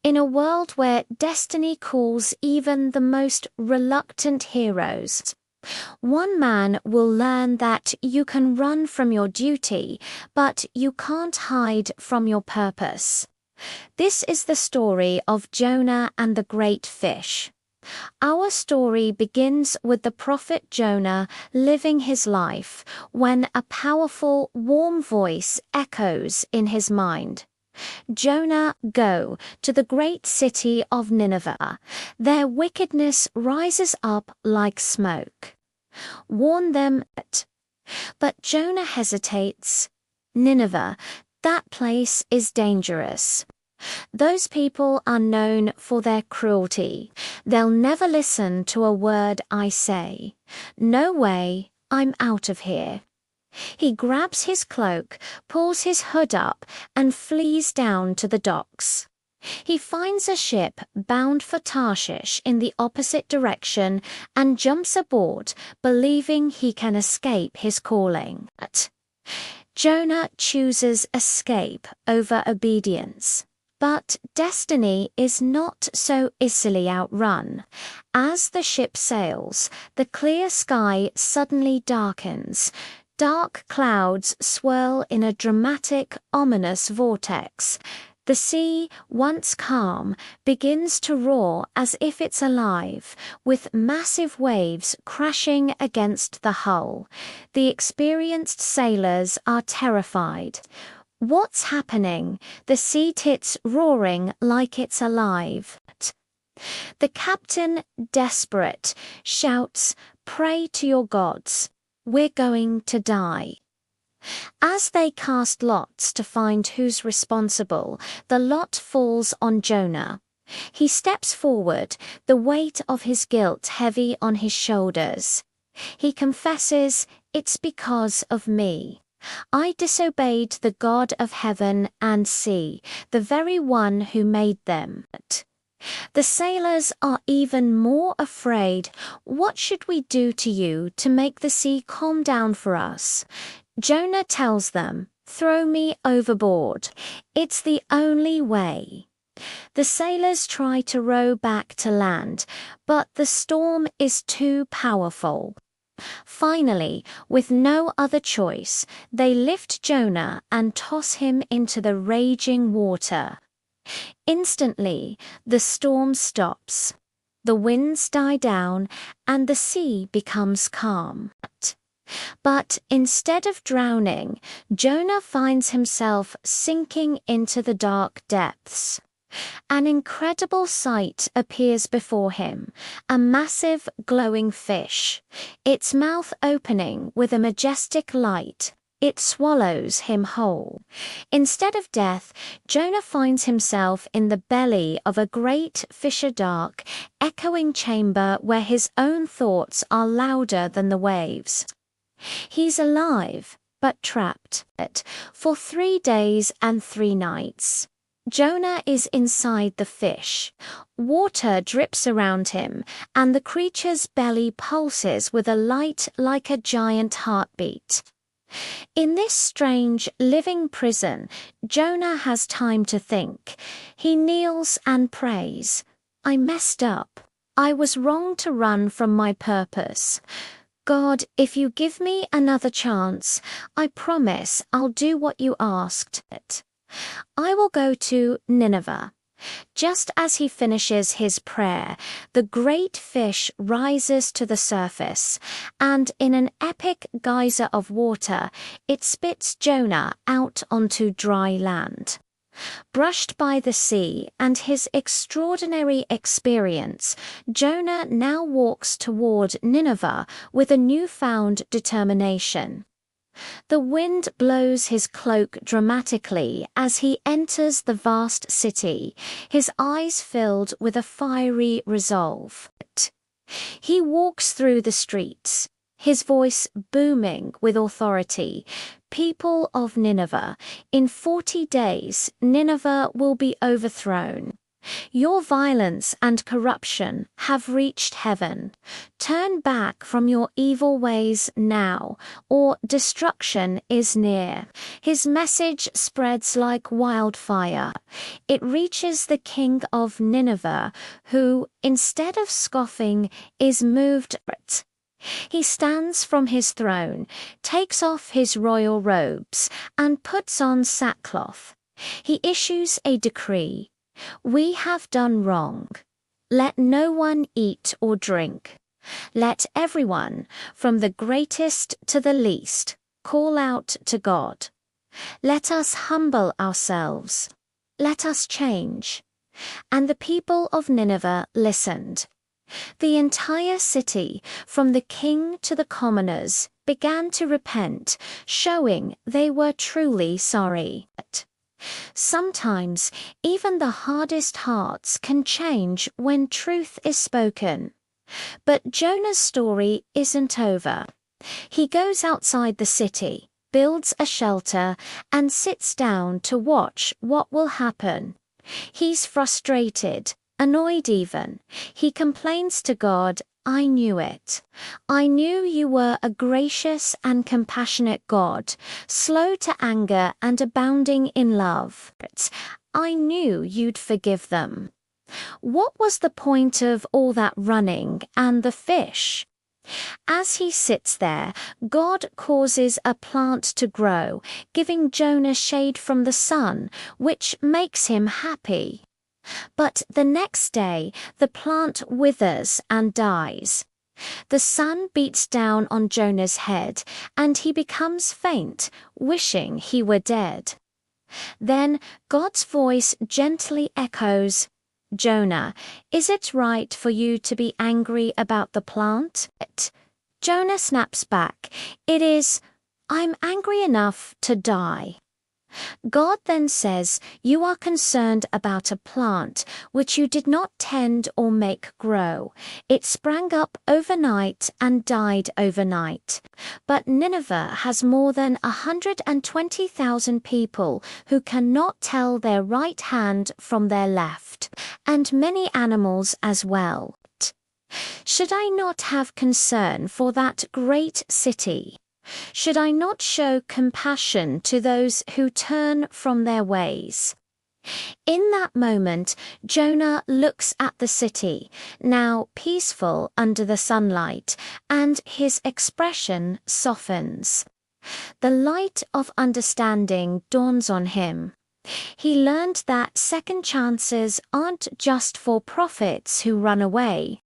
In a world where destiny calls even the most reluctant heroes, one man will learn that you can run from your duty, but you can't hide from your purpose. This is the story of Jonah and the great fish. Our story begins with the prophet Jonah living his life when a powerful, warm voice echoes in his mind. Jonah, go to the great city of Nineveh. Their wickedness rises up like smoke. Warn them. But Jonah hesitates. Nineveh, that place is dangerous. Those people are known for their cruelty. They'll never listen to a word I say. No way, I'm out of here. He grabs his cloak, pulls his hood up, and flees down to the docks. He finds a ship bound for Tarshish in the opposite direction and jumps aboard, believing he can escape his calling. Jonah chooses escape over obedience. But destiny is not so easily outrun. As the ship sails, the clear sky suddenly darkens. Dark clouds swirl in a dramatic, ominous vortex. The sea, once calm, begins to roar as if it's alive, with massive waves crashing against the hull. The experienced sailors are terrified. What's happening? The sea tits roaring like it's alive. The captain, desperate, shouts, "Pray to your gods. We're going to die." As they cast lots to find who's responsible, the lot falls on Jonah. He steps forward, the weight of his guilt heavy on his shoulders. He confesses, "It's because of me. I disobeyed the God of heaven and sea, the very one who made them." The sailors are even more afraid. "What should we do to you to make the sea calm down for us?" Jonah tells them, "Throw me overboard. It's the only way." The sailors try to row back to land, but the storm is too powerful. Finally, with no other choice, they lift Jonah and toss him into the raging water. Instantly, the storm stops. The winds die down and the sea becomes calm. But instead of drowning, Jonah finds himself sinking into the dark depths. An incredible sight appears before him, a massive glowing fish, its mouth opening with a majestic light. It swallows him whole. Instead of death, Jonah finds himself in the belly of a great fisher-dark, echoing chamber where his own thoughts are louder than the waves. He's alive, but trapped for 3 days and 3 nights. Jonah is inside the fish. Water drips around him, and the creature's belly pulses with a light like a giant heartbeat. In this strange, living prison, Jonah has time to think. He kneels and prays. "I messed up. I was wrong to run from my purpose. God, if you give me another chance, I promise I'll do what you asked. I will go to Nineveh." Just as he finishes his prayer, the great fish rises to the surface, and in an epic geyser of water, it spits Jonah out onto dry land. Brushed by the sea and his extraordinary experience, Jonah now walks toward Nineveh with a newfound determination. The wind blows his cloak dramatically as he enters the vast city, his eyes filled with a fiery resolve. He walks through the streets, his voice booming with authority. "People of Nineveh, in 40 days Nineveh will be overthrown. Your violence and corruption have reached heaven. Turn back from your evil ways now, or destruction is near. His message spreads like wildfire. It reaches the king of Nineveh, who, instead of scoffing, is moved. He stands from his throne, takes off his royal robes, and puts on sackcloth. He issues a decree. We have done wrong. Let no one eat or drink. Let everyone, from the greatest to the least, call out to God. Let us humble ourselves. Let us change. And the people of Nineveh listened. The entire city, from the king to the commoners, began to repent, showing they were truly sorry. Sometimes, even the hardest hearts can change when truth is spoken. But Jonah's story isn't over. He goes outside the city, builds a shelter, and sits down to watch what will happen. He's frustrated, annoyed even. He complains to God, "I knew it. I knew you were a gracious and compassionate God, slow to anger and abounding in love. I knew you'd forgive them." What was the point of all that running and the fish? As he sits there, God causes a plant to grow, giving Jonah shade from the sun, which makes him happy. But the next day, the plant withers and dies. The sun beats down on Jonah's head, and he becomes faint, wishing he were dead. Then God's voice gently echoes, "Jonah, is it right for you to be angry about the plant?" Jonah snaps back, "It is. I'm angry enough to die." God then says, "You are concerned about a plant which you did not tend or make grow. It sprang up overnight and died overnight. But Nineveh has more than 120,000 people who cannot tell their right hand from their left, and many animals as well. Should I not have concern for that great city? Should I not show compassion to those who turn from their ways?" In that moment, Jonah looks at the city, now peaceful under the sunlight, and his expression softens. The light of understanding dawns on him. He learned that second chances aren't just for prophets who run away.